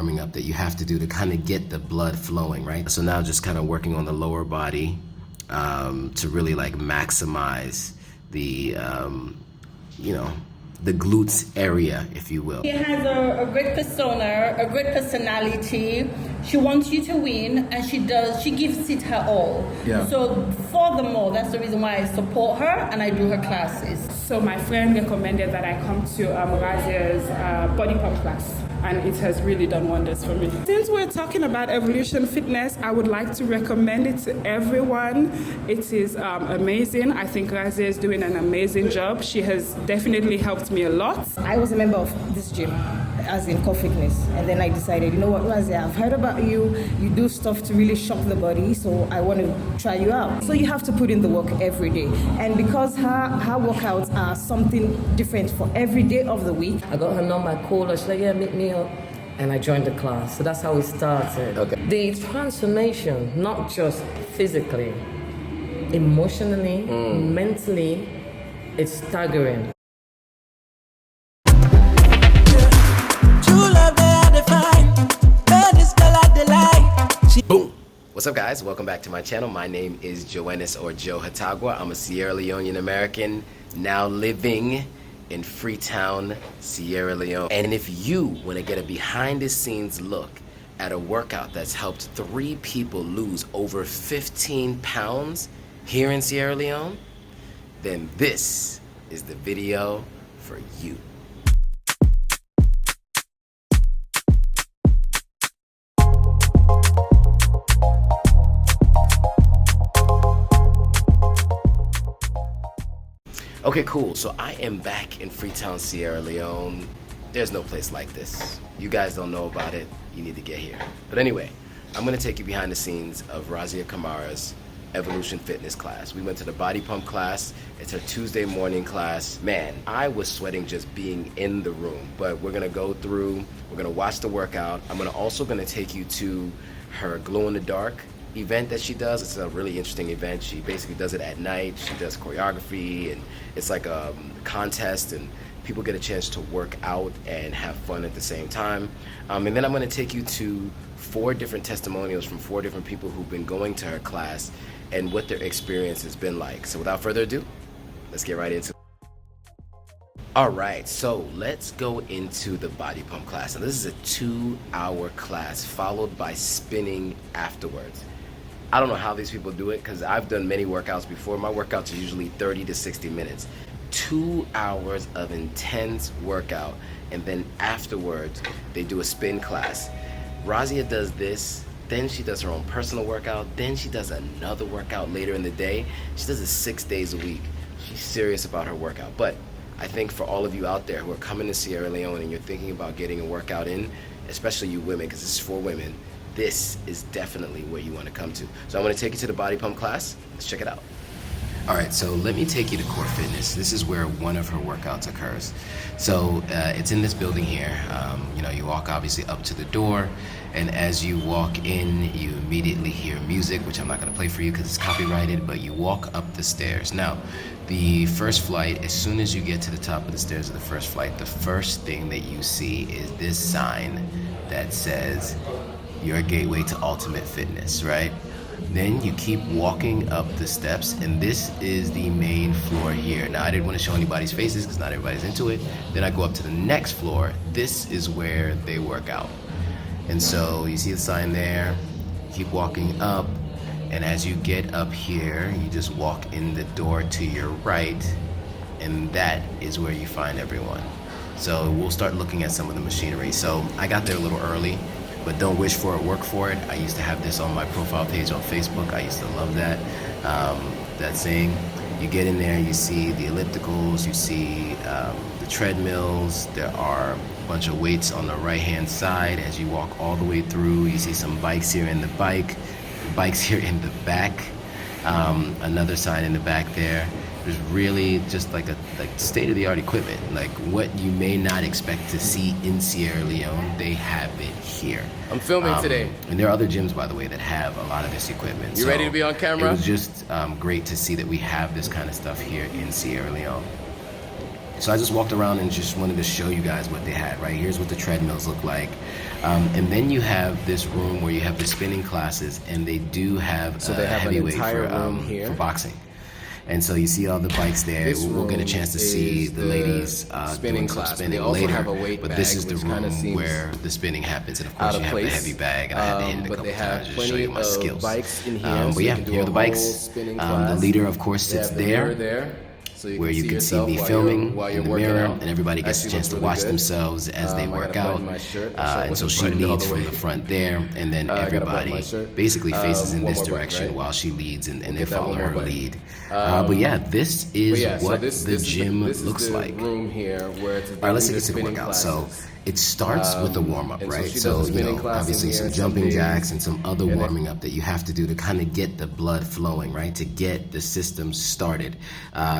warming up that you have to do to kind of get the blood flowing, right? So now just kind of working on the lower body to really like maximize the, you know, the glutes area, if you will. She has a great persona, a great personality. She wants you to win, and she gives it her all. Yeah. So furthermore, that's the reason why I support her and I do her classes. So my friend recommended that I come to Razia's body pump class, and it has really done wonders for me. Since we're talking about Evolution Fitness, I would like to recommend it to everyone. It is amazing. I think Razia is doing an amazing job. She has definitely helped me a lot. I was a member of this gym, as in core fitness, and then I decided, you know what, Razia, I've heard about you. You do stuff to really shock the body, so I want to try you out. So you have to put in the work every day, and because her workouts are something different for every day of the week. I got her number, I called her, she's like, yeah, meet me up. And I joined the class. So that's how it started. Okay. The transformation, not just physically, emotionally, mentally, it's staggering. Boom! What's up, guys? Welcome back to my channel. My name is Joannis, or Joe Hatagwa. I'm a Sierra Leonean American now living in Freetown, Sierra Leone. And if you want to get a behind the scenes look at a workout that's helped 3 people lose over 15 pounds here in Sierra Leone, then this is the video for you. Okay, cool. So I am back in Freetown, Sierra Leone. There's no place like this. You guys don't know about it. You need to get here. But anyway, I'm going to take you behind the scenes of Razia Kamara's Evolution Fitness class. We went to the body pump class. It's her Tuesday morning class. Man, I was sweating just being in the room. But we're going to go through, we're going to watch the workout. I'm also going to take you to her glow in the dark event that she does. It's a really interesting event. She basically does it at night. She does choreography, and it's like a contest, and people get a chance to work out and have fun at the same time. And then I'm going to take you to 4 different testimonials from 4 different people who've been going to her class and what their experience has been like. So without further ado, let's get right into it. Alright, so let's go into the body pump class. And this is a 2-hour class followed by spinning afterwards. I don't know how these people do it, because I've done many workouts before. My workouts are usually 30 to 60 minutes. 2 hours of intense workout, and then afterwards they do a spin class. Razia does this, then she does her own personal workout, then she does another workout later in the day. She does it 6 days a week. She's serious about her workout. But I think for all of you out there who are coming to Sierra Leone and you're thinking about getting a workout in, especially you women, because this is for women, this is definitely where you want to come to. So I'm going to take you to the body pump class. Let's check it out. All right, so let me take you to Core Fitness. This is where one of her workouts occurs. So it's in this building here. You know, you walk obviously up to the door, and as you walk in, you immediately hear music, which I'm not going to play for you because it's copyrighted, but you walk up the stairs. Now, the first flight, as soon as you get to the top of the stairs of the first flight, the first thing that you see is this sign that says, "Your gateway to ultimate fitness," right? Then you keep walking up the steps, and this is the main floor here. Now, I didn't want to show anybody's faces because not everybody's into it. Then I go up to the next floor. This is where they work out. And so you see the sign there, keep walking up, and as you get up here, you just walk in the door to your right, and that is where you find everyone. So we'll start looking at some of the machinery. So I got there a little early, but don't wish for it, work for it. I used to have this on my profile page on Facebook. I used to love that, that saying. You get in there, you see the ellipticals, you see the treadmills. There are a bunch of weights on the right-hand side. As you walk all the way through, you see some bikes here in the bikes here in the back. Another sign in the back there. There's really just like state-of-the-art equipment, like what you may not expect to see in Sierra Leone. They have it here. I'm filming today. And there are other gyms, by the way, that have a lot of this equipment. You ready to be on camera? It was just great to see that we have this kind of stuff here in Sierra Leone. So I just walked around and just wanted to show you guys what they had, right? Here's what the treadmills look like. And then you have this room where you have the spinning classes, and they do have they have an heavyweight entire room here for boxing. And so you see all the bikes there. We'll get a chance to see the ladies spinning doing some class. spinning They also later. have a weight but this bag, is the which kinda room seems where the spinning happens. And of course, out you of have the place. heavy bag, and I had to hit it a But couple they have times just to show plenty you my of skills. bikes in here, But so yeah, you can do here are a the whole bikes. spinning The class. leader, of course, They sits have the mirror there. there. So Where you see can see yourself me while filming you're in the working mirror, out. and everybody gets a Actually chance to looks watch really good. themselves as they I work gotta out. button my shirt. And so she buttoned all leads the from way. the front there, and then I gotta button everybody my shirt. basically faces in One this more button, direction right? while she leads, and they Get that follow one more her button. lead. But yeah, this is what the gym this looks is the like. room here where it's All right, let's get to the spinning workout. classes. So it starts with a warm-up, and so right? she does So, a spinning class in obviously here some some jumping days. jacks and some other And then- warming up that you have to do to kind of get the blood flowing, right? To get the system started.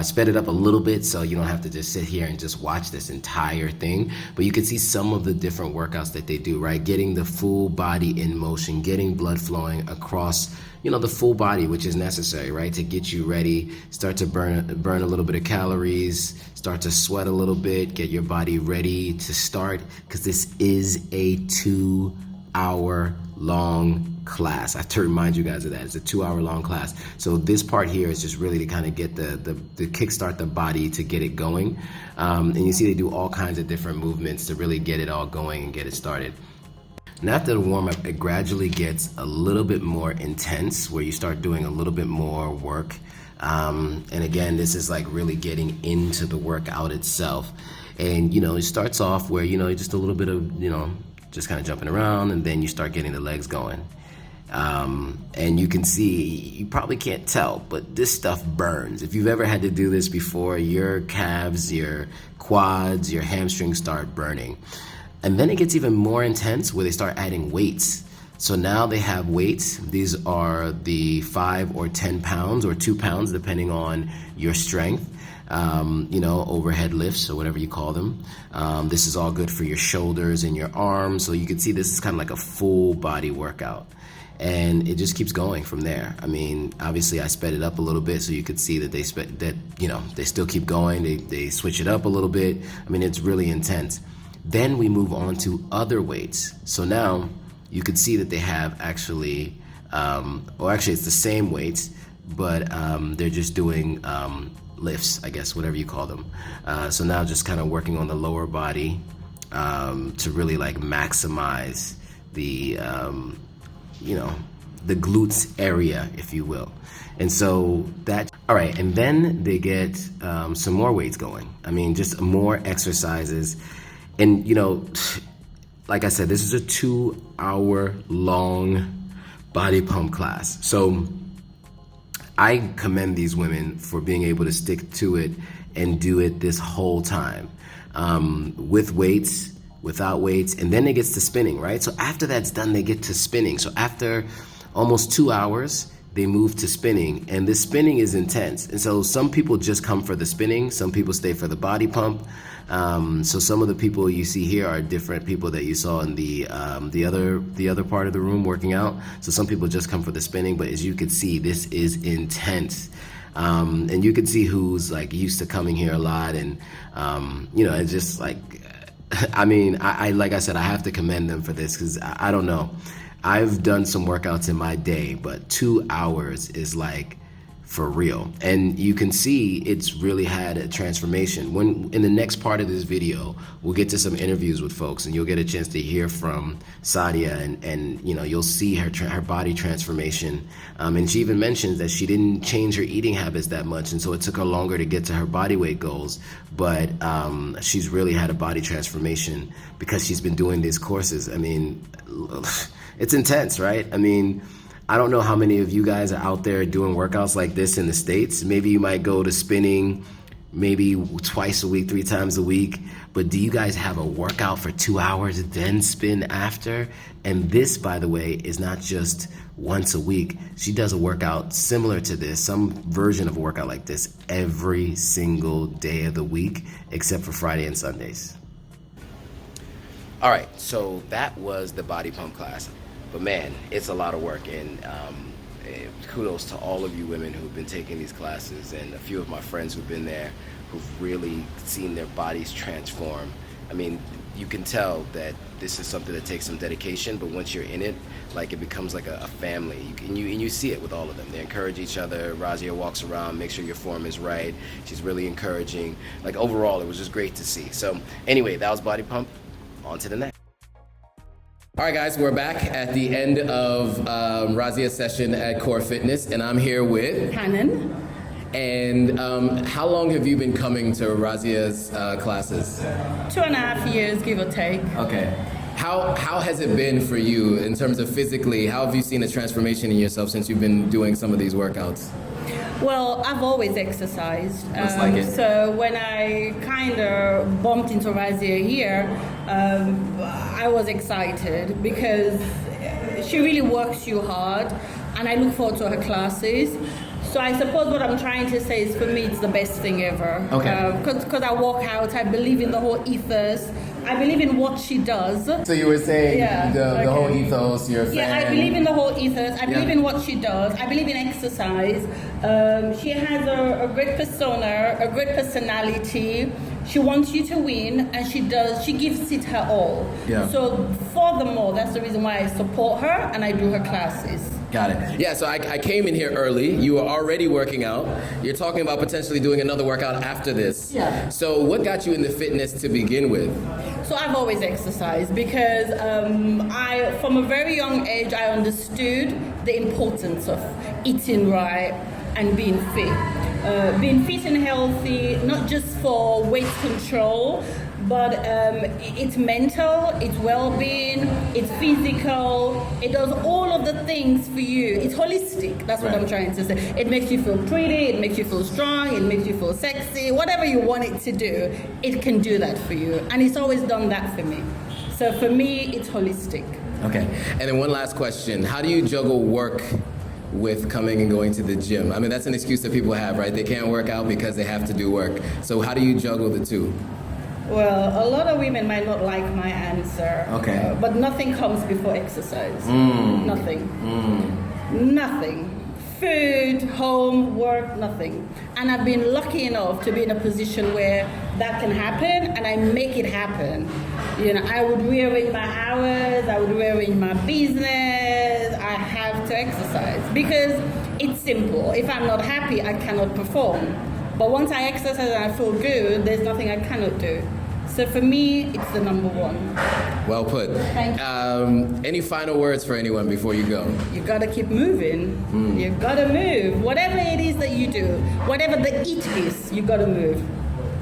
Sped it up a little bit so you don't have to just sit here and just watch this entire thing. But you can see some of the different workouts that they do, right? Getting the full body in motion, getting blood flowing across the full body, which is necessary, right? To get you ready, start to burn a little bit of calories, start to sweat a little bit, get your body ready to start, because this is a 2-hour long class. I have to remind you guys of that. It's a 2-hour long class. So this part here is just really to kind of get the kickstart the body to get it going. And you see they do all kinds of different movements to really get it all going and get it started. And after the warm-up, it gradually gets a little bit more intense, where you start doing a little bit more work. And again, this is like really getting into the workout itself. And, it starts off where, just a little bit of, just kind of jumping around, and then you start getting the legs going. And you can see, you probably can't tell, but this stuff burns. If you've ever had to do this before, your calves, your quads, your hamstrings start burning. And then it gets even more intense where they start adding weights. So now they have weights. These are the 5 or 10 pounds or 2 pounds, depending on your strength. Overhead lifts or whatever you call them. This is all good for your shoulders and your arms. So you can see this is kind of like a full body workout. And it just keeps going from there. I mean, obviously I sped it up a little bit so you could see that they still keep going. They switch it up a little bit. I mean, it's really intense. Then we move on to other weights. So now you could see that they have actually it's the same weights, but they're just doing lifts, I guess, whatever you call them. So now just kind of working on the lower body to really like maximize the glutes area, if you will. And so all right, and then they get some more weights going. I mean, just more exercises. And, like I said, this is a 2-hour long body pump class. So I commend these women for being able to stick to it and do it this whole time, with weights, without weights, and then it gets to spinning, right? So after that's done, they get to spinning. So after almost 2 hours, they move to spinning, and the spinning is intense. And so some people just come for the spinning, some people stay for the body pump. So some of the people you see here are different people that you saw in the other part of the room working out. So some people just come for the spinning, but as you can see, this is intense. And you can see who's like used to coming here a lot, and it's just like, I mean, I like I said, I have to commend them for this, because I don't know. I've done some workouts in my day, but 2 hours is like for real. And you can see it's really had a transformation. When in the next part of this video, we'll get to some interviews with folks, and you'll get a chance to hear from Sadia, and you'll see her body transformation. And she even mentions that she didn't change her eating habits that much, and so it took her longer to get to her body weight goals. But she's really had a body transformation because she's been doing these courses. I mean, it's intense, right? I mean, I don't know how many of you guys are out there doing workouts like this in the States. Maybe you might go to spinning maybe twice a week, 3 times a week. But do you guys have a workout for 2 hours, then spin after? And this, by the way, is not just once a week. She does a workout similar to this, some version of a workout like this, every single day of the week, except for Friday and Sundays. All right, so that was the body pump class. But man, it's a lot of work, and kudos to all of you women who've been taking these classes, and a few of my friends who've been there. who've really seen their bodies transform. I mean, you can tell that this is something that takes some dedication, but once you're in it, like, it becomes like a family. And you see it with all of them. They encourage each other. Razia walks around, make sure your form is right. She's really encouraging. Like, overall, it was just great to see. So anyway, that was Body Pump. On to the next. All right, guys, we're back at the end of Razia's session at Core Fitness, and I'm here with Hannon. And how long have you been coming to Razia's classes? 2.5 years, give or take. Okay. How has it been for you in terms of physically? How have you seen a transformation in yourself since you've been doing some of these workouts? Well, I've always exercised. Looks like it. So when I kind of bumped into Razia here, I was excited because she really works you hard, and I look forward to her classes. So I suppose what I'm trying to say is, for me, it's the best thing ever. Okay. Because I walk out, I believe in the whole ethos. I believe in what she does. So you were saying the whole ethos, you're a fan. Yeah, I believe in the whole ethos. I believe in what she does. I believe in exercise. She has a great persona, a great personality. She wants you to win, and she does. She gives it her all. Yeah. So furthermore, that's the reason why I support her and I do her classes. Got it. Yeah, so I came in here early. You were already working out. You're talking about potentially doing another workout after this. Yeah. So what got you into fitness to begin with? So I've always exercised because from a very young age, I understood the importance of eating right and being fit. Being fit and healthy, not just for weight control, but it's mental, it's well-being, it's physical, it does all of the things for you. It's holistic, that's what I'm trying to say. It makes you feel pretty, it makes you feel strong, it makes you feel sexy, whatever you want it to do, it can do that for you. And it's always done that for me. So for me, it's holistic. Okay, and then one last question. How do you juggle work with coming and going to the gym? I mean, that's an excuse that people have, right? They can't work out because they have to do work. So how do you juggle the two? Well, a lot of women might not like my answer. Okay. But nothing comes before exercise. Nothing. Nothing. Food, home, work, nothing. And I've been lucky enough to be in a position where that can happen, and I make it happen. You know, I would rearrange my hours, I would rearrange my business. I have to exercise because it's simple. If I'm not happy, I cannot perform. But once I exercise and I feel good, there's nothing I cannot do. So for me, it's the number one. Well put. Thank you. Any final words for anyone before you go? You gotta keep moving. You gotta move. Whatever it is that you do, whatever the it is, you gotta move.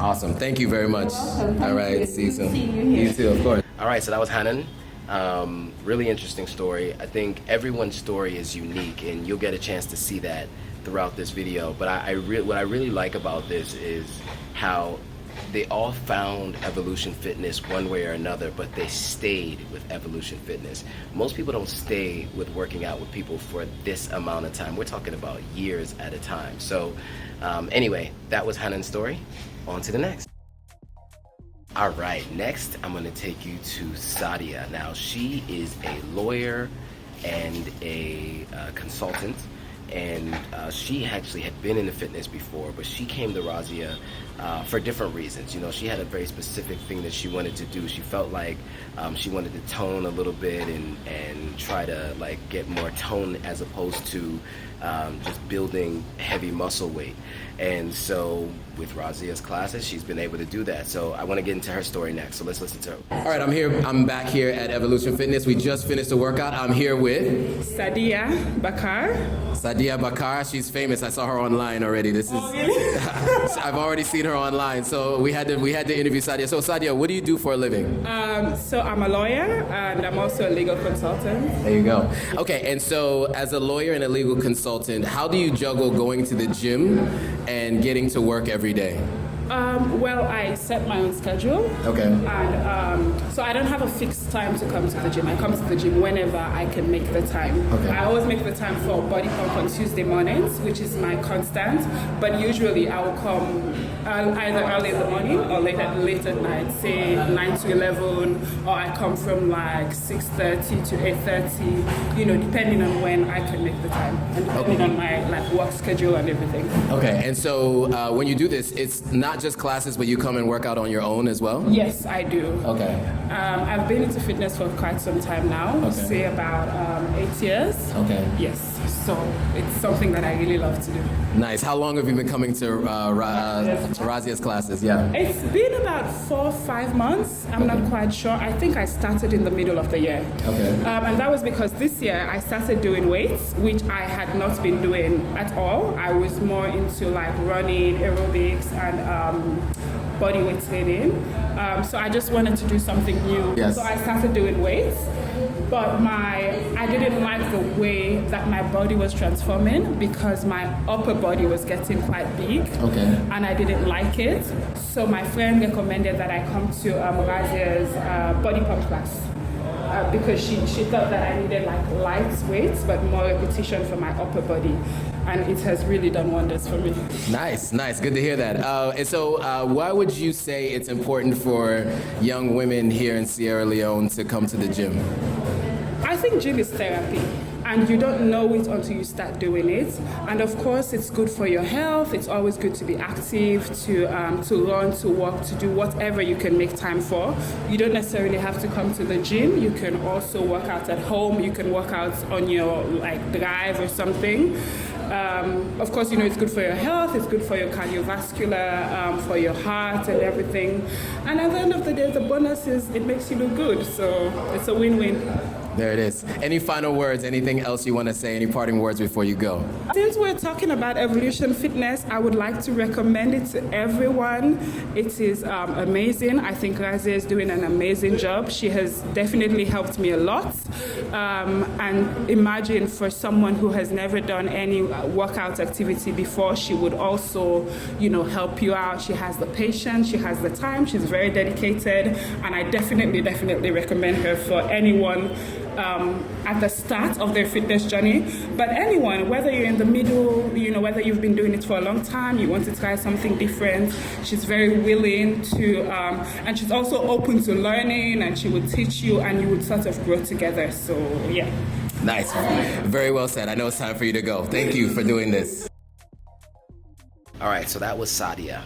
Awesome. Thank you very much. welcome. All Thank right. you. See you soon. See you here. You too, of course. All right, so that was Hannon. Really interesting story. I think everyone's story is unique, and you'll get a chance to see that throughout this video. But what I really like about this is how they all found Evolution Fitness one way or another, but they stayed with Evolution Fitness. Most people don't stay with working out with people for this amount of time. We're talking about years at a time. So anyway, that was Hannon's story. On to the next. All right, next I'm gonna take you to Sadia. Now, she is a lawyer and a consultant, and she actually had been in the fitness before, but she came to Razia for different reasons. You know, she had a very specific thing that she wanted to do. She felt like she wanted to tone a little bit and try to like get more tone as opposed to just building heavy muscle weight. And so with Razia's classes, she's been able to do that. So I want to get into her story next. So let's listen to her. All right, I'm back here at Evolution Fitness. We just finished the workout. I'm here with Sadia Bakar. Sadia Bakar. She's famous. I saw her online already. This is I've already seen her online. So we had to interview Sadia. So Sadia, what do you do for a living? So I'm a lawyer and I'm also a legal consultant. There you go. Okay, and so as a lawyer and a legal consultant, how do you juggle going to the gym and getting to work every day? Well, I set my own schedule. Okay. And so I don't have a fixed time to come to the gym. I come to the gym whenever I can make the time. Okay. I always make the time for body pump on Tuesday mornings, which is my constant. But usually I will come either early in the morning or late at night, say 9 to 11, or I come from like 6:30 to 8:30, you know, depending on when I can make the time and depending on my like work schedule and everything. Okay, and so when you do this, it's not not just classes, but you come and work out on your own as well? Yes, I do. Okay. I've been into fitness for quite some time now, say about 8 years. Okay. Yes, so it's something that I really love to do. Nice. How long have you been coming to Razia's classes? Yeah. It's been about 4 or 5 months. I'm not quite sure. I think I started in the middle of the year. Okay. And that was because this year I started doing weights, which I had not been doing at all. I was more into like running, aerobics, and body weight training. So I just wanted to do something new. Yes. So I started doing weights. But I didn't like the way that my body was transforming because my upper body was getting quite big. Okay. And I didn't like it. So my friend recommended that I come to Razia's body pump class. Because she thought that I needed like light weights but more repetition for my upper body, and it has really done wonders for me. Nice, good to hear that. And so why would you say it's important for young women here in Sierra Leone to come to the gym? I think gym is therapy, and you don't know it until you start doing it. And of course, it's good for your health. It's always good to be active, to run, to walk, to do whatever you can make time for. You don't necessarily have to come to the gym. You can also work out at home. You can work out on your drive or something. Of course, it's good for your health. It's good for your cardiovascular, for your heart and everything. And at the end of the day, the bonus is it makes you look good. So it's a win-win. There it is. Any final words, anything else you want to say, any parting words before you go? Since we're talking about Evolution Fitness, I would like to recommend it to everyone. It is amazing. I think Razia is doing an amazing job. She has definitely helped me a lot. And imagine for someone who has never done any workout activity before, she would also, help you out. She has the patience, she has the time, she's very dedicated, and I definitely recommend her for anyone at the start of their fitness journey. But anyone, whether you're in the middle, whether you've been doing it for a long time, you want to try something different, she's very willing to, and she's also open to learning, and she would teach you and you would sort of grow together. So, yeah. Nice. Very well said. I know it's time for you to go. Thank you for doing this. All right, so that was Sadia.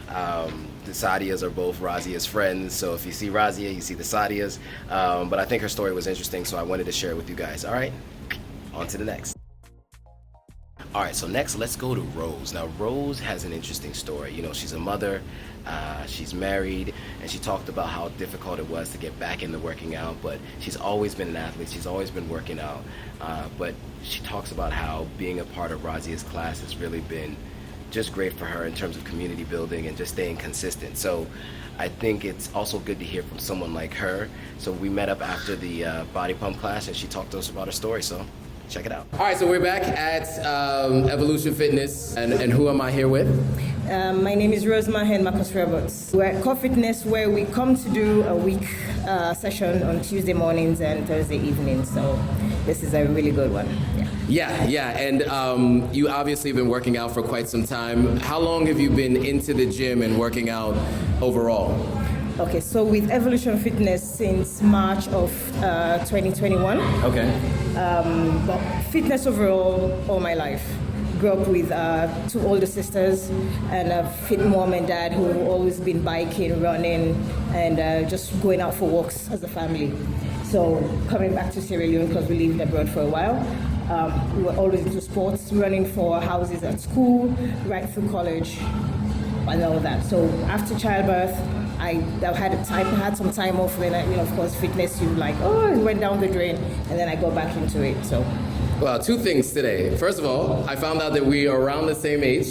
The Sadias are both Razia's friends, so if you see Razia, you see the Sadias. But I think her story was interesting, so I wanted to share it with you guys. All right, on to the next. All right, so next, let's go to Rose. Now, Rose has an interesting story. She's a mother, she's married, and she talked about how difficult it was to get back into working out, but she's always been an athlete, she's always been working out. But she talks about how being a part of Razia's class has really been just great for her in terms of community building and just staying consistent. So I think it's also good to hear from someone like her. So we met up after the body pump class and she talked to us about her story, so check it out. All right, so we're back at Evolution Fitness, and who am I here with? My name is Rose Mahen Marcus Roberts. We're at Core Fitness, where we come to do a week session on Tuesday mornings and Thursday evenings. So this is a really good one. Yeah, and you obviously have been working out for quite some time. How long have you been into the gym and working out overall? Okay, so with Evolution Fitness since March of 2021. Okay. But fitness overall all my life. Grew up with 2 older sisters and a fit mom and dad who have always been biking, running, and just going out for walks as a family. So coming back to Sierra Leone because we lived abroad for a while, we were always into sports, running for houses at school, right through college, and all that. So after childbirth, I had some time off. Then of course, fitness, it went down the drain, and then I got back into it. So. Well, 2 things today. First of all, I found out that we are around the same age.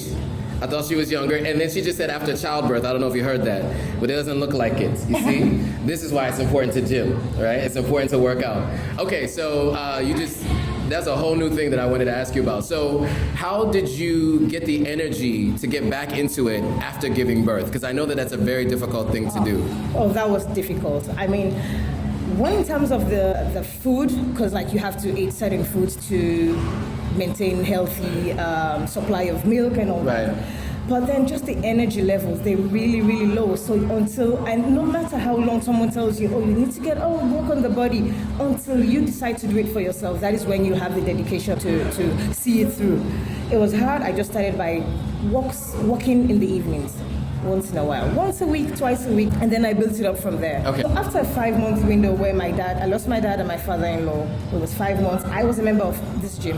I thought she was younger, and then she just said after childbirth. I don't know if you heard that, but it doesn't look like it. You see? This is why it's important to gym, right? It's important to work out. Okay, so that's a whole new thing that I wanted to ask you about. So how did you get the energy to get back into it after giving birth? Because I know that that's a very difficult thing to do. Oh, that was difficult. I mean, one, in terms of the food, because you have to eat certain foods to maintain healthy supply of milk and all that. But then just the energy levels, they're really, really low. So and no matter how long someone tells you, you need to work on the body, until you decide to do it for yourself, that is when you have the dedication to see it through. It was hard. I just started by walking in the evenings. once in a while, once a week, twice a week, and then I built it up from there. Okay. So after a 5-month window where I lost my dad and my father-in-law, it was 5 months, I was a member of this gym,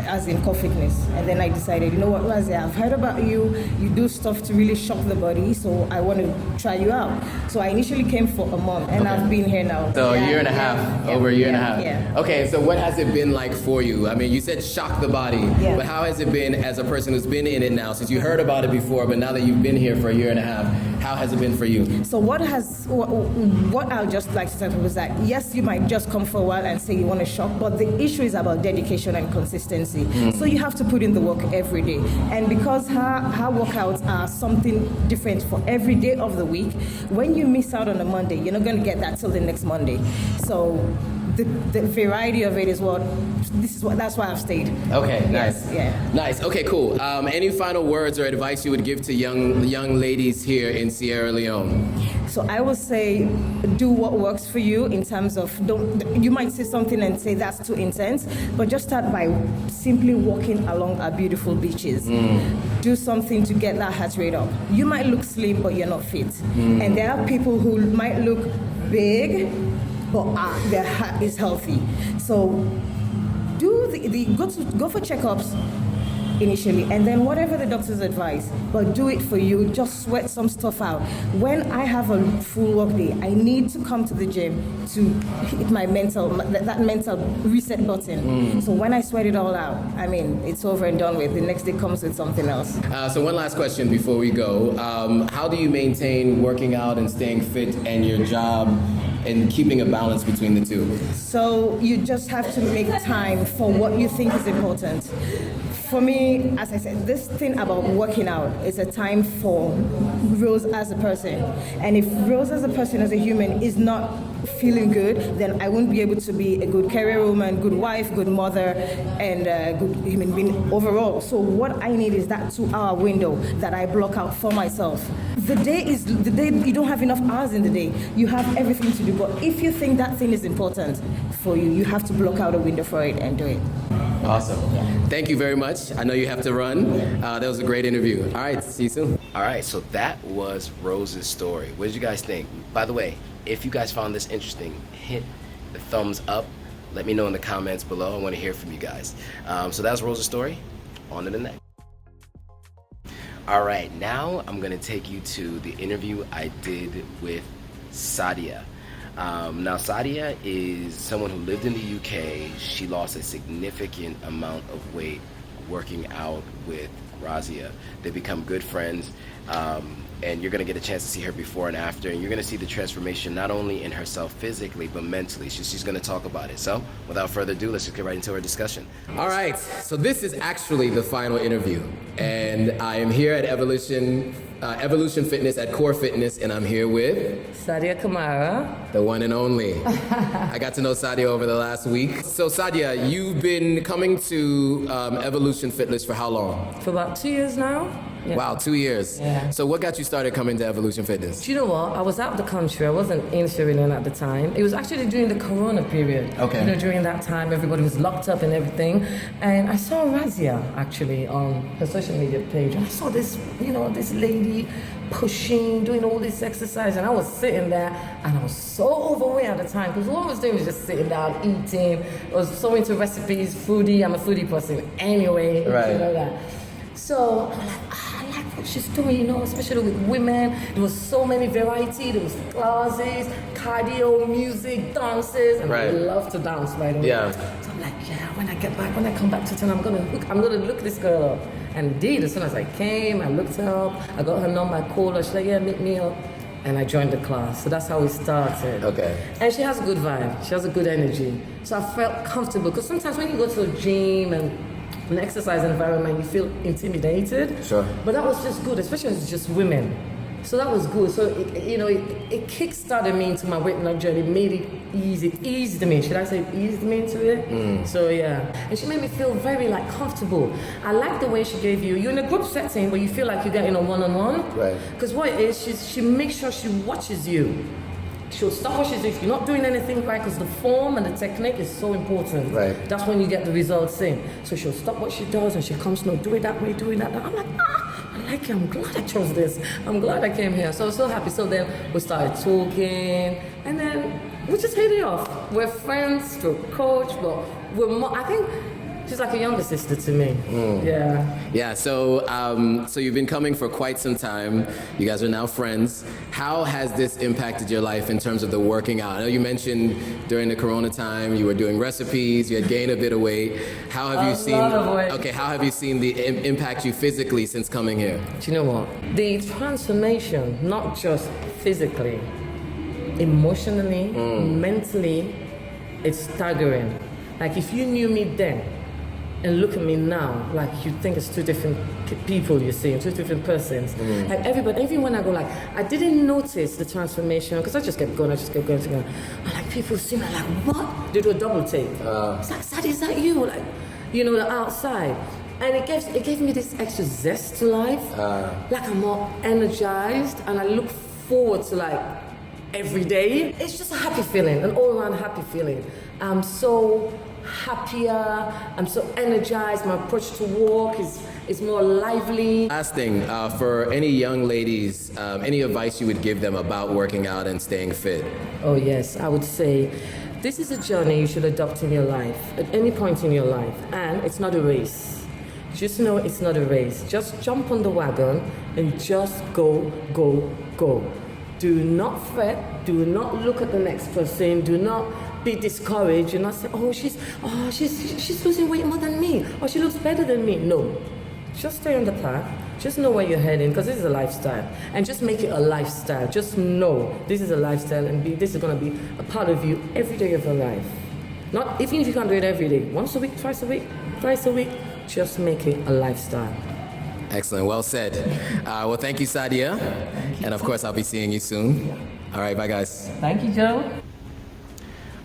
as in core fitness, and then I decided, you know what, Razia, I've heard about you do stuff to really shock the body, so I want to try you out. So I initially came for a month, and I've been here now. So a year and a half, over a year and a half. Yeah. Okay, so what has it been like for you? I mean, you said shock the body, but how has it been as a person who's been in it now? Since you heard about it before, but now that you've been here for a year and a half, how has it been for you? So what I'll just like to tell people is that, yes, you might just come for a while and say you want to shock, but the issue is about dedication and consistency. So you have to put in the work every day. And because her workouts are something different for every day of the week, when you miss out on a Monday, you're not going to get that till the next Monday. So the variety of it is that's why I've stayed. Okay, yes, nice. Yeah. Nice. Okay, cool. Any final words or advice you would give to young ladies here in Sierra Leone? So I would say, do what works for you in terms of, you might say something and say that's too intense, but just start by simply walking along our beautiful beaches. Do something to get that heart rate up. You might look slim, but you're not fit. And there are people who might look big, but their heart is healthy. So go for checkups initially, and then whatever the doctors advise, but do it for you. Just sweat some stuff out. When I have a full work day, I need to come to the gym to hit my that mental reset button. So when I sweat it all out, I mean, it's over and done with. The next day comes with something else. So one last question before we go. How do you maintain working out and staying fit and your job and keeping a balance between the two? So you just have to make time for what you think is important. For me, as I said, this thing about working out is a time for Rose as a person. And if Rose as a person, as a human, is not feeling good, then I won't be able to be a good career woman, good wife, good mother, and good human being overall. So what I need is that 2-hour window that I block out for myself. The day you don't have enough hours in the day. You have everything to do. But if you think that thing is important for you, you have to block out a window for it and do it. Awesome. Thank you very much. I know you have to run. That was a great interview. All right, see you soon. All right, so that was Rose's story. What did you guys think? By the way, if you guys found this interesting, hit the thumbs up. Let me know in the comments below. I want to hear from you guys. So that was Rose's story. On to the next. All right, now I'm going to take you to the interview I did with Sadia. Now, Sadia is someone who lived in the UK. She lost a significant amount of weight working out with Razia. They become good friends, and you're going to get a chance to see her before and after, and you're going to see the transformation not only in herself physically, but mentally. She's going to talk about it. So, without further ado, let's just get right into our discussion. All right, so this is actually the final interview, and I am here at Evolution Fitness at Core Fitness, and I'm here with Sadia Kamara, the one and only. I got to know Sadia over the last week. So Sadia, you've been coming to Evolution Fitness for how long? for about 2 years now. Yeah. Wow, 2 years. Yeah. So what got you started coming to Evolution Fitness? Do you know what? I was out of the country. I wasn't in Sierra Leone at the time. It was actually during the Corona period. Okay. You know, during that time, everybody was locked up and everything. And I saw Razia actually on her social media page. And I saw this, this lady pushing, doing all this exercise. And I was sitting there and I was so overweight at the time because all I was doing was just sitting down, eating. I was so into recipes, foodie. I'm a foodie person anyway. Right. You know that. So I'm like, I like what she's doing, especially with women. There was so many variety. There was classes, cardio, music, dances, and Right. I love to dance, by the way. Yeah. So I'm like, when I come back to town, I'm gonna look this girl up. And indeed, as soon as I came, I looked her up. I got her number. I called her. She's like, meet me up. And I joined the class. So that's how we started. Okay. And she has a good vibe. She has a good energy. So I felt comfortable because sometimes when you go to a gym and an exercise environment, you feel intimidated. Sure. But that was just good, especially as it's just women. So that was good. So it kick-started me into my weight loss journey. It made it easy. It eased me. Should I say it eased me into it? So yeah. And she made me feel very comfortable. I like the way she gave you're in a group setting where you feel like you're getting a one-on-one. Right. Because what it is, she makes sure she watches you. She'll stop what she's doing. If you're not doing anything right, because the form and the technique is so important. Right. That's when you get the results in. So she'll stop what she does and she comes, no, do it that way, do it that way. I'm like, like it. I'm glad I chose this. I'm glad I came here. So I was so happy. So then we started talking, and then we just hit it off. We're friends, we're coach, but we're more, I think she's like a younger sister to me. Yeah. Yeah, so you've been coming for quite some time. You guys are now friends. How has this impacted your life in terms of the working out? I know you mentioned during the Corona time you were doing recipes, you had gained a bit of weight. How have you seen? Okay, how have you seen the impact you physically since coming here? Do you know what? The transformation, not just physically, emotionally, mentally, it's staggering. Like if you knew me then, and look at me now, like you think it's two different people you see, two different persons. Like everybody, even when I go like, I didn't notice the transformation because I just kept going. And like people see me like, what? They do a double take. It's like, Sadia, is that you? Like, you know, the outside. And it gave me this extra zest to life. Like I'm more energized and I look forward to like every day. It's just a happy feeling, an all around happy feeling. I'm so happier, I'm so energized, my approach to work is more lively. Last thing, for any young ladies, any advice you would give them about working out and staying fit? Oh yes, I would say this is a journey you should adopt in your life, at any point in your life, and it's not a race. Just know it's not a race. Just jump on the wagon and just go, go, go. Do not fret, do not look at the next person, do not be discouraged, do not say, she's losing weight more than me, or she looks better than me. No, just stay on the path, just know where you're heading, because this is a lifestyle, and just make it a lifestyle. Just know this is a lifestyle, and this is going to be a part of you every day of your life. Not even if you can't do it every day, once a week, twice a week, thrice a week, just make it a lifestyle. Excellent, well said. Well, thank you, Sadia. And of course, I'll be seeing you soon. All right, bye guys. Thank you, Joe.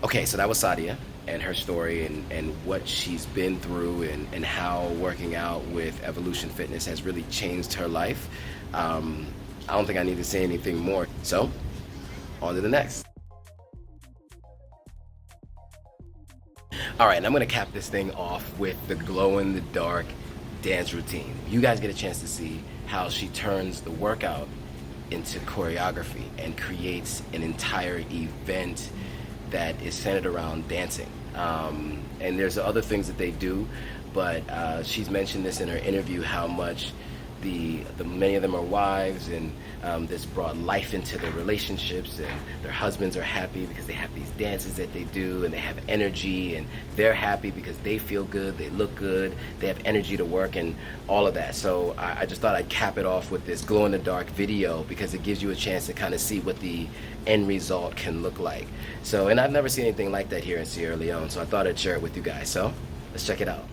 Okay, so that was Sadia and her story and what she's been through and how working out with Evolution Fitness has really changed her life. I don't think I need to say anything more. So, on to the next. All right, and I'm gonna cap this thing off with the glow-in-the-dark dance routine. You guys get a chance to see how she turns the workout into choreography and creates an entire event that is centered around dancing. And there's other things that they do, but she's mentioned this in her interview, how much the many of them are wives, and this brought life into their relationships, and their husbands are happy because they have these dances that they do, and they have energy, and they're happy because they feel good, they look good, they have energy to work, and all of that. So I just thought I'd cap it off with this glow-in-the-dark video because it gives you a chance to kind of see what the end result can look like. So, and I've never seen anything like that here in Sierra Leone, so I thought I'd share it with you guys. So let's check it out.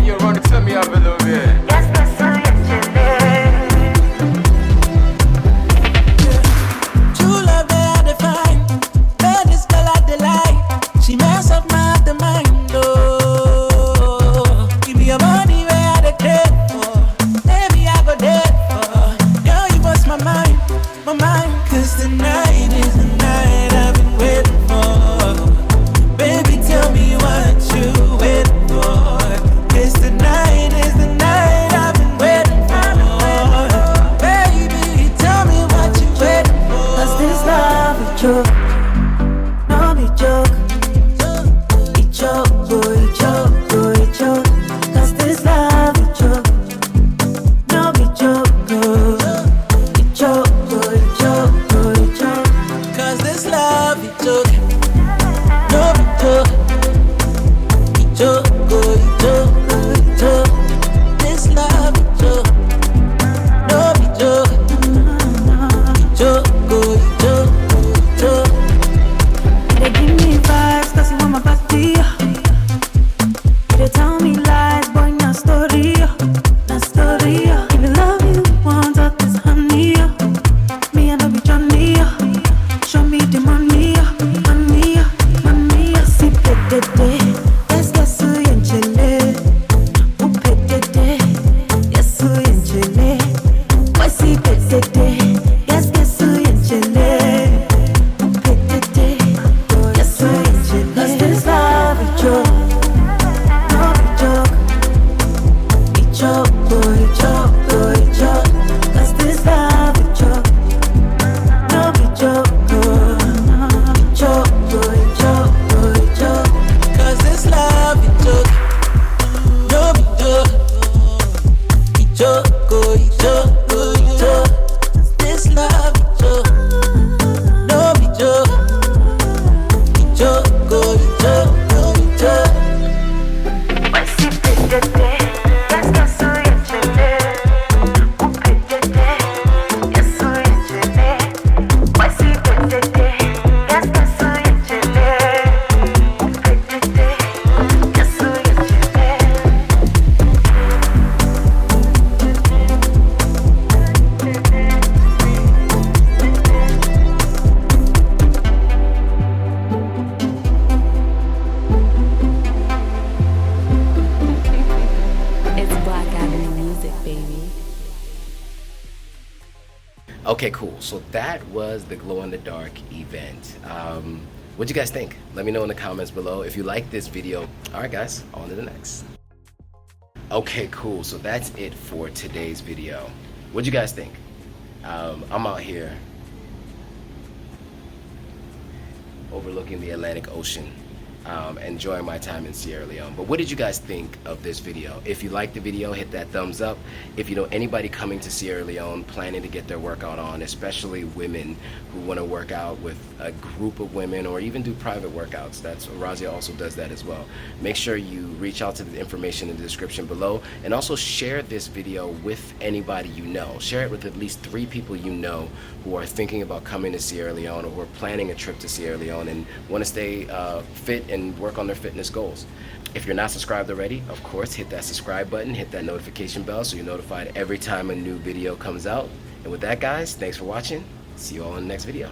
You want to turn me up a little bit? True love that I define. Man, this girl I delight. She mess up my mind. Oh, give me your money where I the crave for. Maybe I go dead for. Girl, you bust my mind, 'cause Okay, cool. So that was the glow in the dark event. What'd you guys think? Let me know in the comments below. If you like this video, all right guys, on to the next. Okay, cool. So that's it for today's video. What'd you guys think? I'm out here overlooking the Atlantic Ocean, enjoying my time in Sierra Leone. But what did you guys think of this video? If you liked the video, hit that thumbs up. If you know anybody coming to Sierra Leone planning to get their workout on, especially women who want to work out with a group of women or even do private workouts, that's Razia also does that as well. Make sure you reach out to the information in the description below, and also share this video with anybody you know. Share it with at least 3 people you know who are thinking about coming to Sierra Leone or who are planning a trip to Sierra Leone and want to stay fit and work on their fitness goals. If you're not subscribed already, of course, hit that subscribe button, hit that notification bell so you're notified every time a new video comes out. And with that, guys, thanks for watching. See you all in the next video.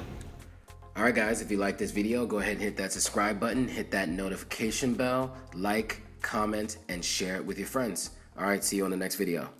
All right, guys, if you like this video, go ahead and hit that subscribe button, hit that notification bell, like, comment, and share it with your friends. All right, see you on the next video.